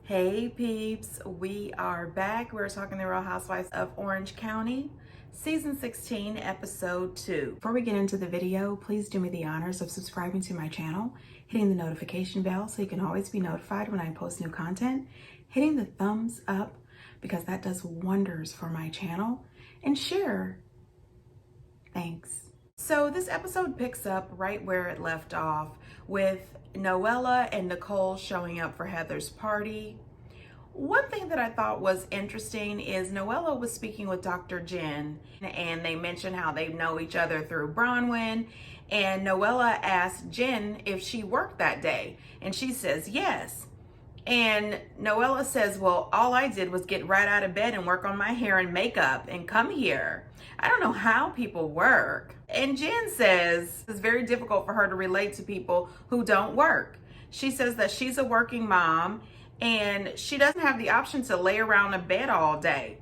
Hey peeps, we are back. We're talking the Real Housewives of Orange County, season 16, episode 2. Before we get into the video, please do me the honors of subscribing to my channel, hitting the notification bell so you can always be notified when I post new content, hitting the thumbs up because that does wonders for my channel, and share. Thanks. So this episode picks up right where it left off with Noella and Nicole showing up for Heather's party. One thing that I thought was interesting is Noella was speaking with Dr. Jen, and they mentioned how they know each other through Bronwyn, and Noella asked Jen if she worked that day, and she says yes. And Noella says, well, all I did was get right out of bed and work on my hair and makeup and come here. I don't know how people work. And Jen says it's very difficult for her to relate to people who don't work. She says that she's a working mom and she doesn't have the option to lay around in bed all day.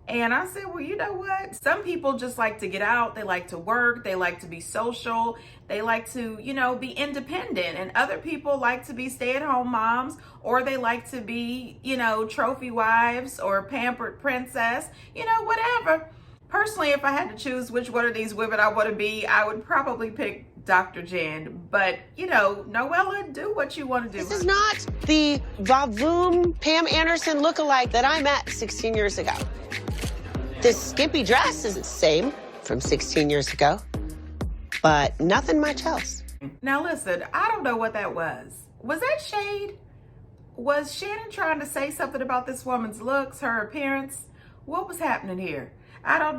And I said, well, you know what? Some people just like to get out. They like to work. They like to be social. They like to, be independent. And other people like to be stay-at-home moms, or they like to be, trophy wives or pampered princess, whatever. Personally, if I had to choose which one of these women I want to be, I would probably pick Dr. Jen. But, Noella, do what you want to do. This is not the Vavoom Pam Anderson lookalike that I met 16 years ago. This skimpy dress is the same from 16 years ago, but nothing much else. Now listen, I don't know what that was. Was that shade? Was Shannon trying to say something about this woman's looks, her appearance? What was happening here? I don't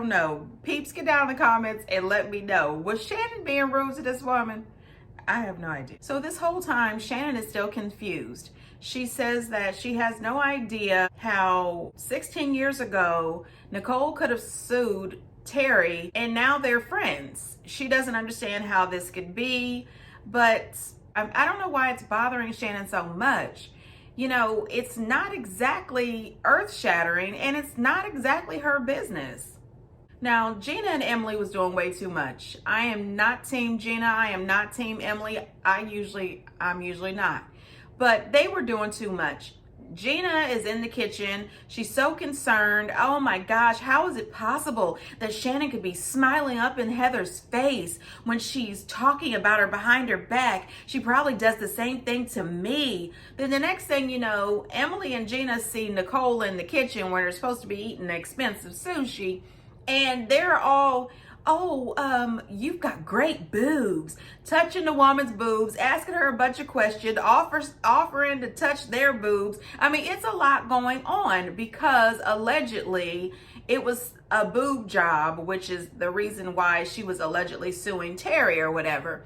know. Peeps, get down in the comments and let me know. Was Shannon being rude to this woman? I have no idea. So this whole time, Shannon is still confused. She says that she has no idea how 16 years ago, Nicole could have sued Terry and now they're friends. She doesn't understand how this could be, but I don't know why it's bothering Shannon so much. It's not exactly earth-shattering and it's not exactly her business. Now, Gina and Emily was doing way too much. I am not team Gina. I am not team Emily. I'm usually not. But they were doing too much. Gina is in the kitchen. She's so concerned. Oh my gosh, how is it possible that Shannon could be smiling up in Heather's face when she's talking about her behind her back? She probably does the same thing to me. Then the next thing you know, Emily and Gina see Nicole in the kitchen where they're supposed to be eating expensive sushi, and they're all, you've got great boobs, touching the woman's boobs, asking her a bunch of questions, offering to touch their boobs. I mean, it's a lot going on because allegedly it was a boob job, which is the reason why she was allegedly suing Terry or whatever.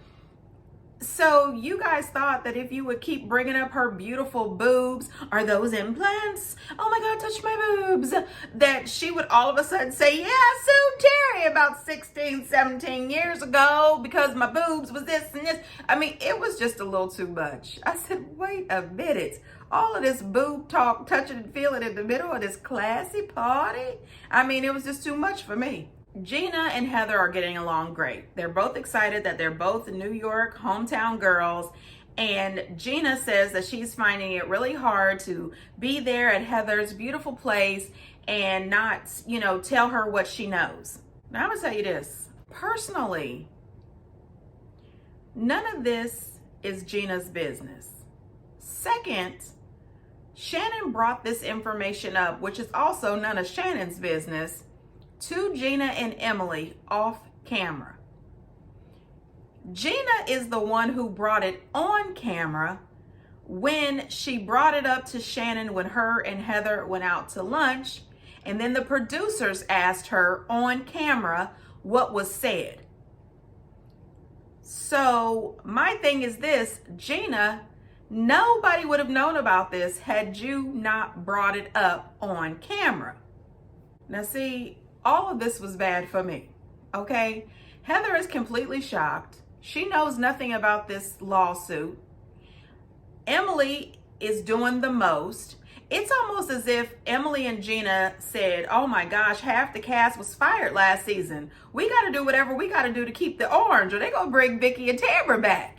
So you guys thought that if you would keep bringing up her beautiful boobs, are those implants? Oh my God, touch my boobs. That she would all of a sudden say, yeah, I sued Terry about 16, 17 years ago because my boobs was this and this. I mean, it was just a little too much. I said, wait a minute. All of this boob talk, touching and feeling in the middle of this classy party. I mean, it was just too much for me. Gina and Heather are getting along great. They're both excited that they're both New York hometown girls. And Gina says that she's finding it really hard to be there at Heather's beautiful place and not, tell her what she knows. Now, I'm gonna tell you this. Personally, none of this is Gina's business. Second, Shannon brought this information up, which is also none of Shannon's business, to Gina and Emily off camera. Gina is the one who brought it on camera when she brought it up to Shannon when her and Heather went out to lunch, and then the producers asked her on camera what was said. So my thing is this, Gina, nobody would have known about this had you not brought it up on camera. Now see, all of this was bad for me, okay? Heather is completely shocked. She knows nothing about this lawsuit. Emily is doing the most. It's almost as if Emily and Gina said, oh my gosh, half the cast was fired last season. We got to do whatever we got to do to keep the orange, or they're going to bring Vicky and Tamra back.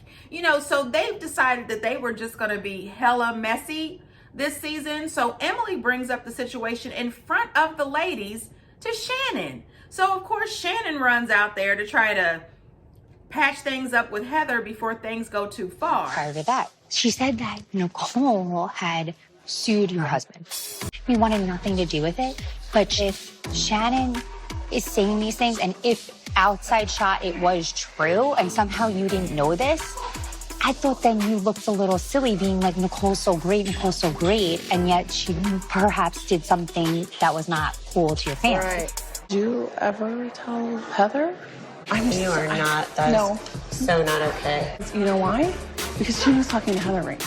So they've decided that they were just going to be hella messy this season. So Emily brings up the situation in front of the ladies to Shannon. So of course Shannon runs out there to try to patch things up with Heather before things go too far. Prior to that, she said that Nicole had sued your husband. He wanted nothing to do with it. But if Shannon is saying these things, and if outside shot it was true, and somehow you didn't know this, I thought then you looked a little silly being like, Nicole's so great, and yet she perhaps did something that was not cool to your family. Right. Did you ever tell Heather? You are not. That's so not okay. You know why? Because she was talking to Heather right now.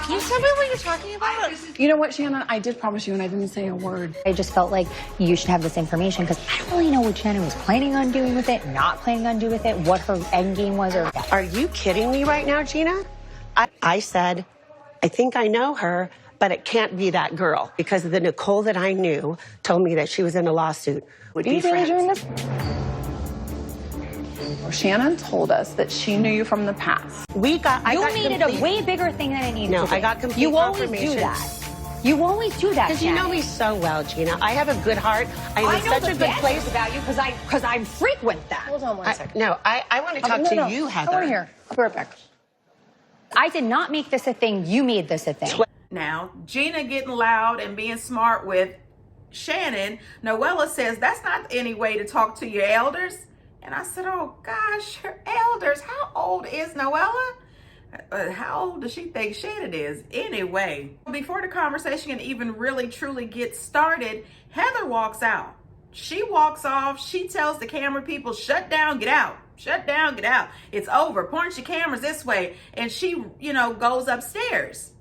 Can you tell me what you're talking about? You know what, Shannon? I did promise you, and I didn't say a word. I just felt like you should have this information because I don't really know what Shannon was planning on doing with it, not planning on doing with it, what her end game was. Or Are you kidding me right now, Gina? I said, I think I know her, but it can't be that girl because the Nicole that I knew told me that she was in a lawsuit. Would Are be you really friends. doing this? Shannon told us that she knew you from the past. You made it a way bigger thing than it needed to be. I got complete You always confirmation. do that. You always do that, Because you know me so well, Gina. I have a good heart. I'm in know such the a good bad place. things about you because I frequent that. Hold on one second. I want to talk to you, Heather. I want to hear. I'll be right back. I did not make this a thing. You made this a thing. Now, Gina getting loud and being smart with Shannon, Noella says that's not any way to talk to your elders. And I said, oh gosh, her elders, how old is Noella? How old does she think Shannon is? Anyway, before the conversation can even really truly get started, Heather walks out. She walks off. She tells the camera people, shut down, get out. Shut down, get out. It's over. Point your cameras this way. And she, goes upstairs.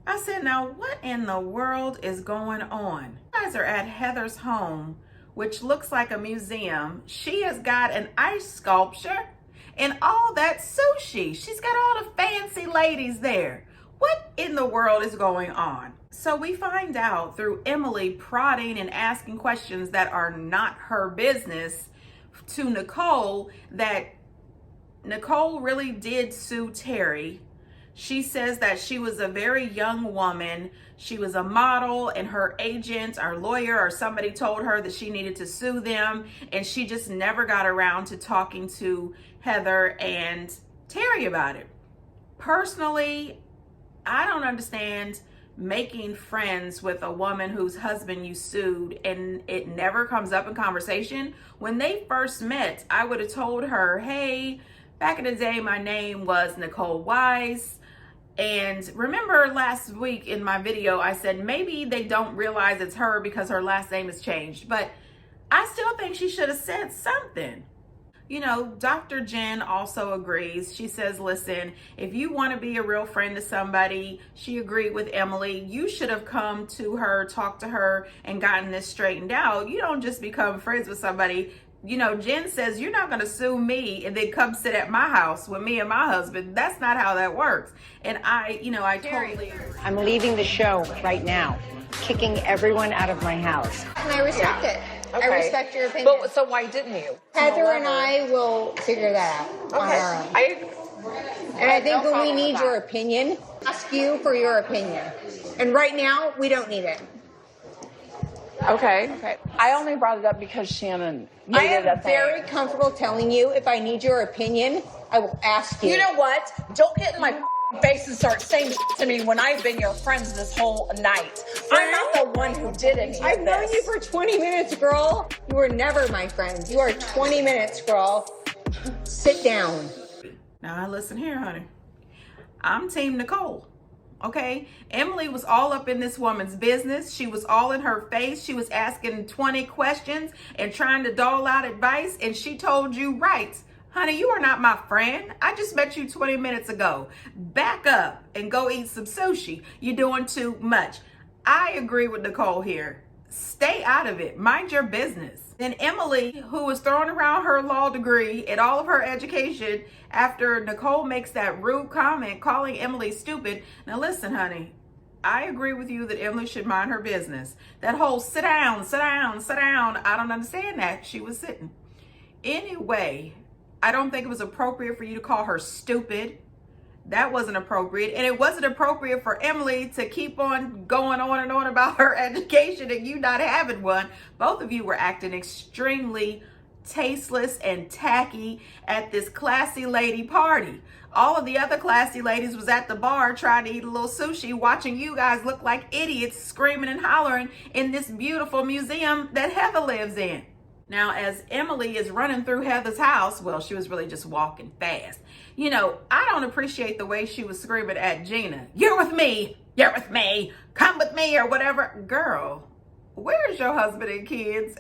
I said, now what in the world is going on? You guys are at Heather's home, which looks like a museum. She has got an ice sculpture and all that sushi. She's got all the fancy ladies there. What in the world is going on? So we find out through Emily prodding and asking questions that are not her business to Nicole that Nicole really did sue Terry. She says that she was a very young woman. She was a model and her agent or lawyer or somebody told her that she needed to sue them. And she just never got around to talking to Heather and Terry about it. Personally, I don't understand making friends with a woman whose husband you sued and it never comes up in conversation. When they first met, I would have told her, hey, back in the day, my name was Nicole Wise. And remember last week in my video, I said maybe they don't realize it's her because her last name has changed. But I still think she should have said something. Dr. Jen also agrees. She says, listen, if you want to be a real friend to somebody, she agreed with Emily, you should have come to her, talked to her, and gotten this straightened out. You don't just become friends with somebody. Jen says, you're not going to sue me and then come sit at my house with me and my husband. That's not how that works. And I totally agree. I'm leaving the show right now, kicking everyone out of my house. And I respect it. Okay. I respect your opinion. But so why didn't you? Heather and I will figure that out on our own. And I think when we need your opinion, ask you for your opinion. And right now, we don't need it. Okay. I only brought it up because Shannon made I it a am thing. very comfortable telling you if I need your opinion, I will ask you. You know what? Don't get in my face and start saying to me when I've been your friends this whole night. I'm not the one who did any of I've known this. you for 20 minutes, girl. You were never my friend. You are 20 minutes, girl. Sit down. Now listen here, honey. I'm Team Nicole. Okay, Emily was all up in this woman's business. She was all in her face. She was asking 20 questions and trying to dole out advice. And she told you, right, honey, you are not my friend. I just met you 20 minutes ago. Back up and go eat some sushi. You're doing too much. I agree with Nicole here. Stay out of it. Mind your business. Then Emily, who was throwing around her law degree and all of her education after Nicole makes that rude comment calling Emily stupid. Now listen, honey, I agree with you that Emily should mind her business. That whole sit down, sit down, sit down. I don't understand that. She was sitting. Anyway, I don't think it was appropriate for you to call her stupid. That wasn't appropriate. And it wasn't appropriate for Emily to keep on going on and on about her education and you not having one. Both of you were acting extremely tasteless and tacky at this classy lady party. All of the other classy ladies was at the bar trying to eat a little sushi, watching you guys look like idiots screaming and hollering in this beautiful museum that Heather lives in. Now, as Emily is running through Heather's house, well, she was really just walking fast. You know, I don't appreciate the way she was screaming at Gina. You're with me, come with me, or whatever. Girl, where's your husband and kids?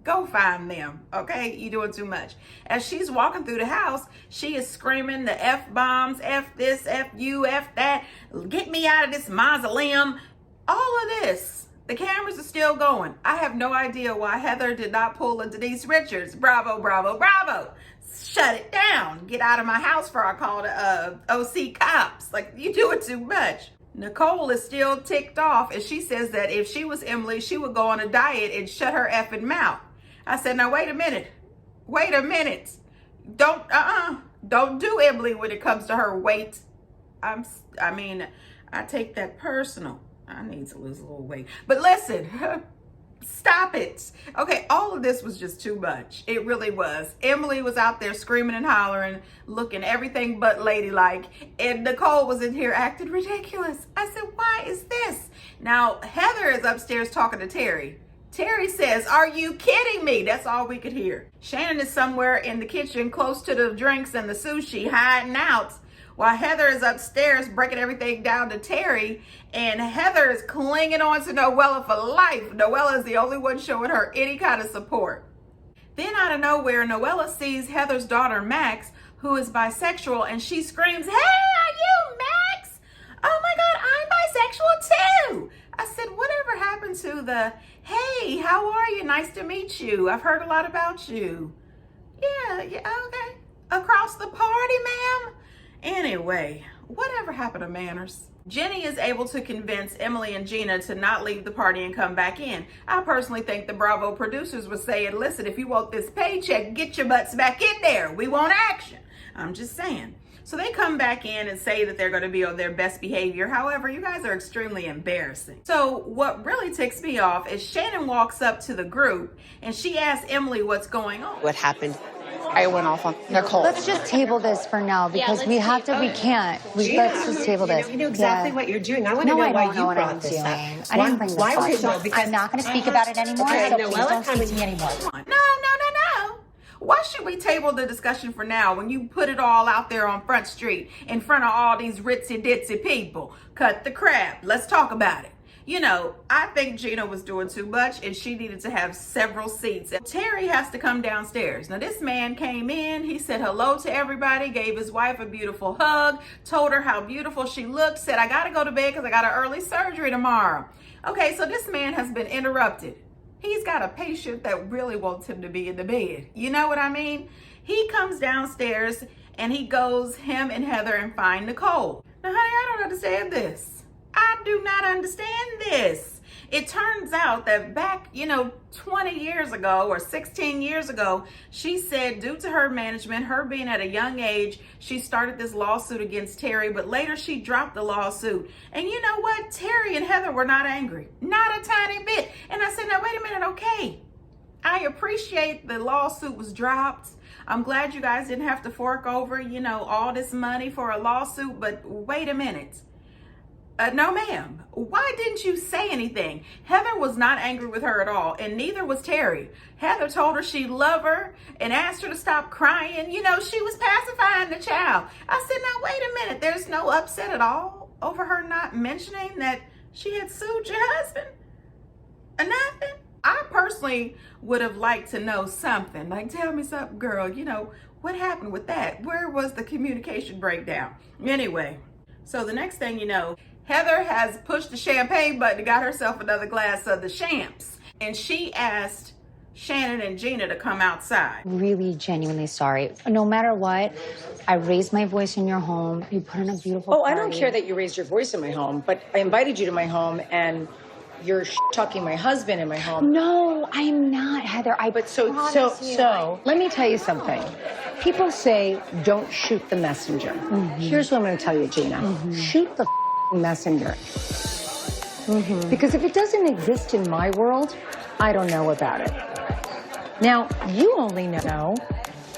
Go find them, okay? You're doing too much. As she's walking through the house, she is screaming the F-bombs, F this, F you, F that. Get me out of this mausoleum. All of this. The cameras are still going. I have no idea why Heather did not pull a Denise Richards. Bravo, bravo, bravo. Shut it down. Get out of my house before I call the OC cops. Like, you do it too much. Nicole is still ticked off, and she says that if she was Emily, she would go on a diet and shut her effing mouth. I said, now wait a minute. Don't do Emily when it comes to her weight. I take that personal. I need to lose a little weight. But listen, stop it. Okay, all of this was just too much. It really was. Emily was out there screaming and hollering, looking everything but ladylike. And Nicole was in here acting ridiculous. I said, why is this? Now, Heather is upstairs talking to Terry. Terry says, are you kidding me? That's all we could hear. Shannon is somewhere in the kitchen close to the drinks and the sushi, hiding out, while Heather is upstairs breaking everything down to Terry, and Heather is clinging on to Noella for life. Noella is the only one showing her any kind of support. Then out of nowhere, Noella sees Heather's daughter, Max, who is bisexual, and she screams, hey, are you Max? Oh my God, I'm bisexual too. I said, whatever happened to the, hey, how are you? Nice to meet you. I've heard a lot about you. Yeah, okay. Across the party, ma'am? Anyway, whatever happened to manners? Jenny is able to convince Emily and Gina to not leave the party and come back in. I personally think the Bravo producers were saying, listen, if you want this paycheck, get your butts back in there. We want action. I'm just saying. So they come back in and say that they're going to be on their best behavior. However, you guys are extremely embarrassing. So what really ticks me off is Shannon walks up to the group and she asks Emily what's going on. What happened? I went off on Nicole. Let's just table this for now because we can't. Let's just table this. You know exactly what you're doing. I want to know why you brought this up. I didn't bring this up. I'm not going to speak about it anymore, so please don't speak to me anymore. No. Why should we table the discussion for now when you put it all out there on Front Street in front of all these ritzy ditzy people? Cut the crap. Let's talk about it. You know, I think Gina was doing too much and she needed to have several seats. Terry has to come downstairs. Now, this man came in, he said hello to everybody, gave his wife a beautiful hug, told her how beautiful she looked, said, I gotta go to bed because I got an early surgery tomorrow. Okay, so this man has been interrupted. He's got a patient that really wants him to be in the bed. You know what I mean? He comes downstairs and he goes, him and Heather, and find Nicole. Now, honey, I don't understand this. I do not understand this. It turns out that back, 20 years ago or 16 years ago, she said due to her management, her being at a young age, she started this lawsuit against Terry, but later she dropped the lawsuit. And you know what? Terry and Heather were not angry. Not a tiny bit. And I said, now, wait a minute, okay. I appreciate the lawsuit was dropped. I'm glad you guys didn't have to fork over, all this money for a lawsuit, but wait a minute. No, ma'am. Why didn't you say anything? Heather was not angry with her at all, and neither was Terry. Heather told her she loved her and asked her to stop crying. She was pacifying the child. I said, now, wait a minute. There's no upset at all over her not mentioning that she had sued your husband? Or nothing? I personally would have liked to know something. Like, tell me something, girl. What happened with that? Where was the communication breakdown? Anyway, so the next thing you know, Heather has pushed the champagne button and got herself another glass of the champs. And she asked Shannon and Gina to come outside. Really genuinely sorry. No matter what, I raised my voice in your home. You put in a beautiful party. I don't care that you raised your voice in my home, but I invited you to my home and you're talking my husband in my home. No, I'm not, Heather. So let me tell you something. People say don't shoot the messenger. Here's what I'm going to tell you, Gina. Shoot the messenger. Because if it doesn't exist in my world, I don't know about it. Now, you only know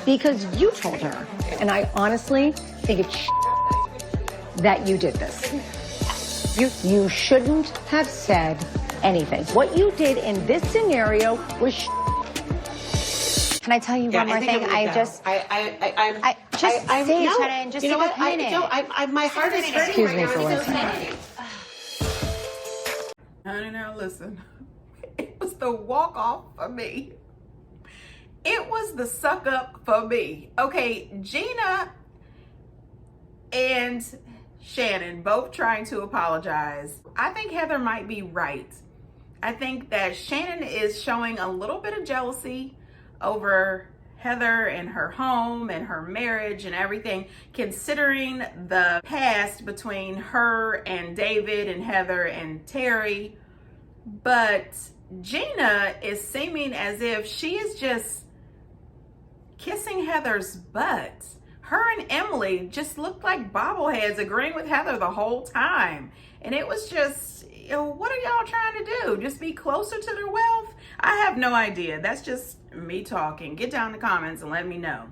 because you told her. And I honestly think it's that you did this. You shouldn't have said anything. What you did in this scenario was Can I tell you one more thing? Shannon, just take a minute. My heart is hurting. Excuse right me now. for one It's second. Honey, now listen. It was the walk off for me. It was the suck up for me. Okay, Gina and Shannon both trying to apologize. I think Heather might be right. I think that Shannon is showing a little bit of jealousy over Heather and her home and her marriage and everything, considering the past between her and David and Heather and Terry. But Gina is seeming as if she is just kissing Heather's butt. Her and Emily just looked like bobbleheads agreeing with Heather the whole time. And it was just, what are y'all trying to do? Just be closer to their wealth? I have no idea. That's just me talking. Get down in the comments and let me know.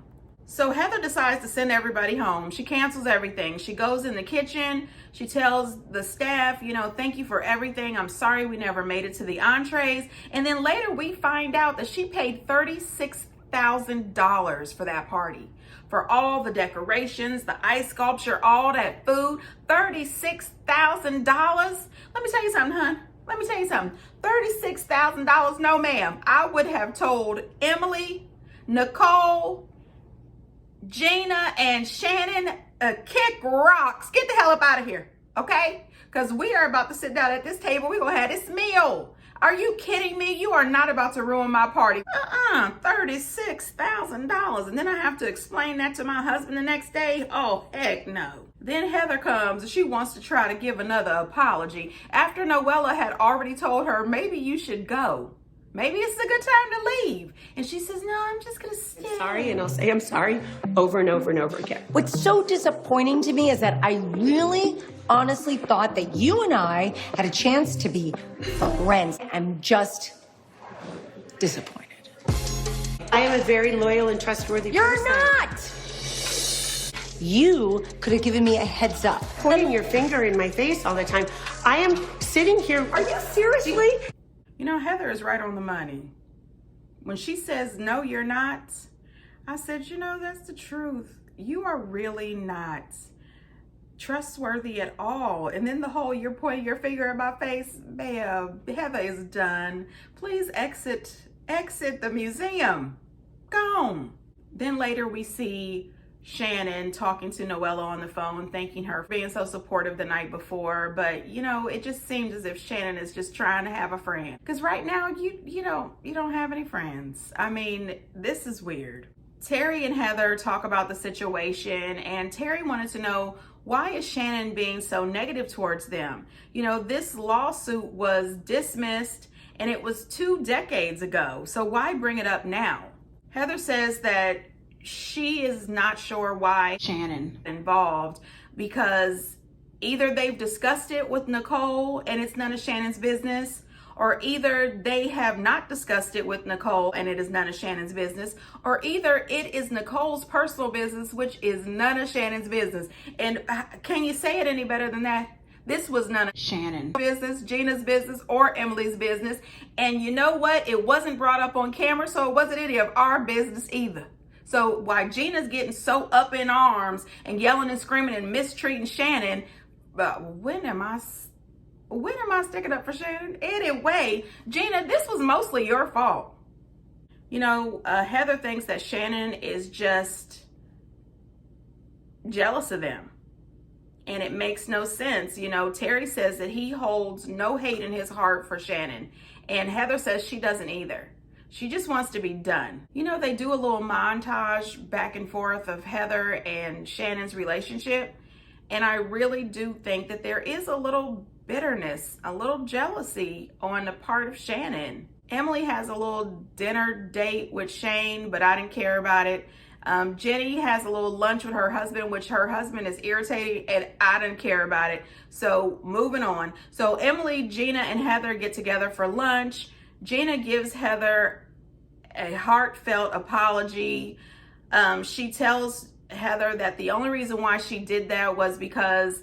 So Heather decides to send everybody home. She cancels everything. She goes in the kitchen. She tells the staff, thank you for everything. I'm sorry we never made it to the entrees. And then later we find out that she paid $36,000 for that party. For all the decorations, the ice sculpture, all that food. $36,000. Let me tell you something, hon. Let me tell you something. $36,000, no ma'am. I would have told Emily, Nicole, Gina, and Shannon, kick rocks. Get the hell up out of here, okay? Because we are about to sit down at this table. We're going to have this meal. Are you kidding me? You are not about to ruin my party. $36,000. And then I have to explain that to my husband the next day? Oh, heck no. Then Heather comes and she wants to try to give another apology after Noella had already told her, maybe you should go. Maybe it's a good time to leave. And she says, no, I'm just going to stay. Sorry, and I'll say I'm sorry over and over and over again. What's so disappointing to me is that I really honestly thought that you and I had a chance to be friends. I'm just disappointed. I am a very loyal and trustworthy person. You're not! You could have given me a heads up. Pointing your finger in my face all the time. I am sitting here. Are you seriously? Heather is right on the money. When she says, no, you're not, I said, that's the truth. You are really not trustworthy at all. And then the whole, you're pointing your finger in my face, babe, Heather is done. Please exit the museum. Gone. Then later we see Shannon talking to Noella on the phone, thanking her for being so supportive the night before. But, it just seems as if Shannon is just trying to have a friend. Because right now, you don't have any friends. I mean, this is weird. Terry and Heather talk about the situation, and Terry wanted to know, why is Shannon being so negative towards them? This lawsuit was dismissed, and it was 2 decades ago. So why bring it up now? Heather says that she is not sure why Shannon involved, because either they've discussed it with Nicole and it's none of Shannon's business, or either they have not discussed it with Nicole and it is none of Shannon's business, or either it is Nicole's personal business, which is none of Shannon's business. And can you say it any better than that? This was none of Shannon's business, Gina's business, or Emily's business. And you know what? It wasn't brought up on camera, so it wasn't any of our business either. So while Gina's getting so up in arms and yelling and screaming and mistreating Shannon, when am I sticking up for Shannon? Anyway, Gina, this was mostly your fault. Heather thinks that Shannon is just jealous of them. And it makes no sense. Terry says that he holds no hate in his heart for Shannon. And Heather says she doesn't either. She just wants to be done. They do a little montage back and forth of Heather and Shannon's relationship. And I really do think that there is a little bitterness, a little jealousy on the part of Shannon. Emily has a little dinner date with Shane, but I didn't care about it. Jenny has a little lunch with her husband, which her husband is irritating, and I didn't care about it. So moving on. So Emily, Gina, and Heather get together for lunch. Gina gives Heather a heartfelt apology. She tells Heather that the only reason why she did that was because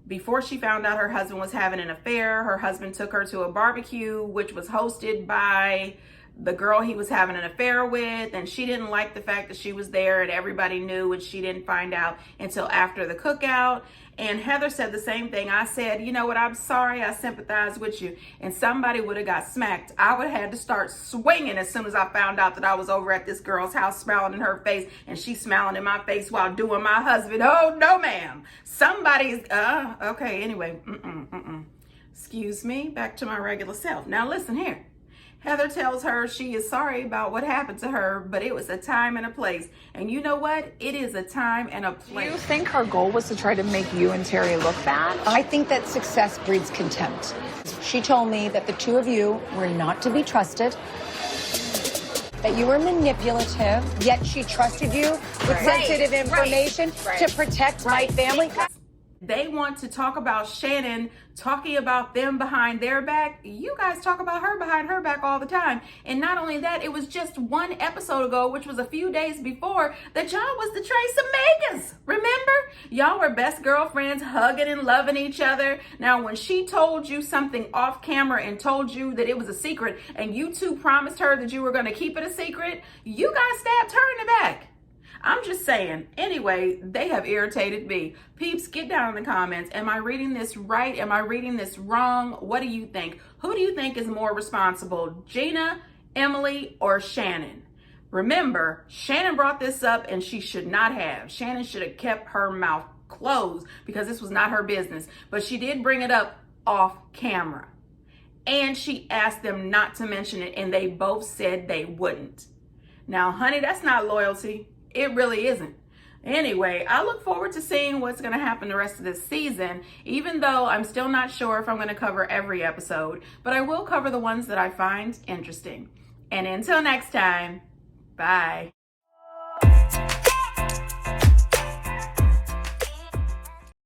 before she found out her husband was having an affair, her husband took her to a barbecue, which was hosted by the girl he was having an affair with, and she didn't like the fact that she was there and everybody knew, and she didn't find out until after the cookout. And Heather said the same thing. I said, you know what, I'm sorry, I sympathize with you. And somebody would have got smacked. I would have had to start swinging as soon as I found out that I was over at this girl's house smiling in her face, and she's smiling in my face while doing my husband. Oh, no, ma'am. Somebody's, okay, anyway, excuse me, back to my regular self. Now listen here. Heather tells her she is sorry about what happened to her, but it was a time and a place. And you know what? It is a time and a place. Do you think her goal was to try to make you and Terry look bad? I think that success breeds contempt. She told me that the two of you were not to be trusted, that you were manipulative, yet she trusted you with sensitive information to protect my family. They want to talk about Shannon talking about them behind their back. You guys talk about her behind her back all the time. And not only that, it was just one episode ago, which was a few days before, that y'all was the Trace Megas. Remember? Y'all were best girlfriends, hugging and loving each other. Now, when she told you something off camera and told you that it was a secret, and you two promised her that you were going to keep it a secret, you guys stabbed her in the back. I'm just saying. Anyway, they have irritated me. Peeps, get down in the comments. Am I reading this right? Am I reading this wrong? What do you think? Who do you think is more responsible? Gina, Emily, or Shannon? Remember, Shannon brought this up and she should not have. Shannon should have kept her mouth closed because this was not her business. But she did bring it up off camera. And she asked them not to mention it, and they both said they wouldn't. Now, honey, that's not loyalty. It really isn't. Anyway, I look forward to seeing what's going to happen the rest of this season, even though I'm still not sure if I'm going to cover every episode, but I will cover the ones that I find interesting. And until next time, bye.